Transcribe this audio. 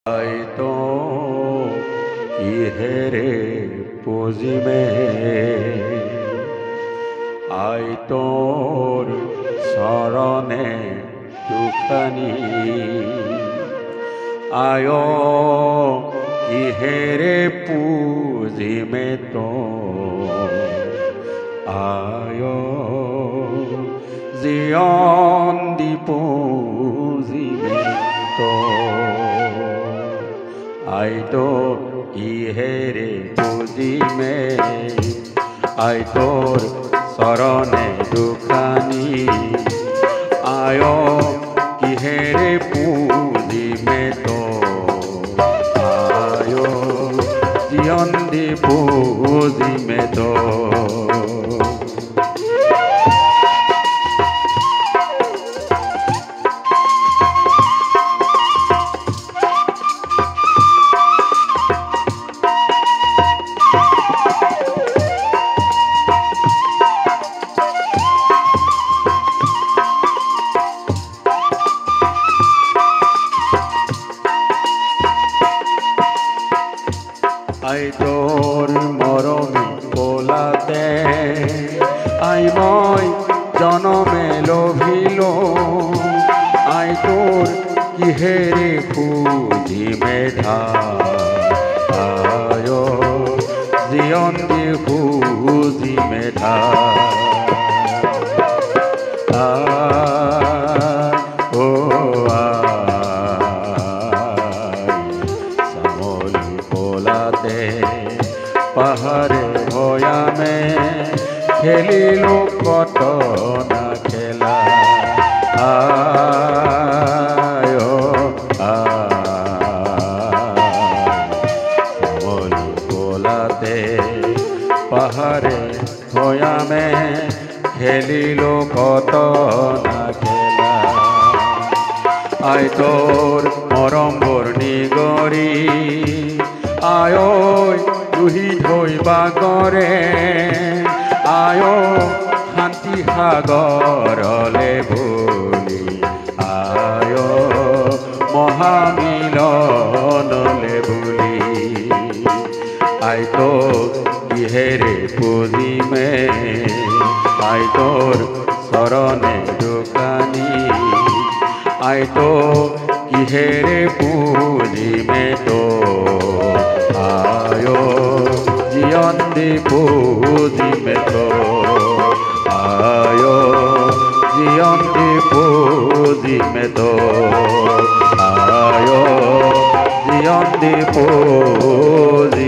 আই তো কিহেরে পুজিমে আই তোর শরণে দুখানি আয় কিহেরে পুজিমে তো আয় জীবন দি পুজিমে তো আই তো কিহেরে পুজিমে আই তোর শরণে দুখানি আয় কিহেরে পুজিমে তো আয় জীবন দি পুজিমে তো আই তোর মরমে কোলাতে আই মই জনমে লোভিল আই তোর কিহেরে পুজিমে আয় জীবন দি পুজিমে ও পাহাড়ে ভয়ামে খেলিল কত না খেলা আয় শ্যামলি কোলাতে পাহাড়ে ভয়ামে খেলিল কত না খেলা আয় তোর মরম বর্ণি গরি আয় তুহি ধৈবা গরে আয় শান্তি সাগরলে বুলি আয় মহামিলনলে বুলি আই তো কিহেরে পুজিমে আই তোর শরণে দোকানি আই তো কিহেরে পুজিমে তো আয় জীবন দি পুজিমে তো আয় জীবন দি পুজিমে তো আয় জীবন দি পুজি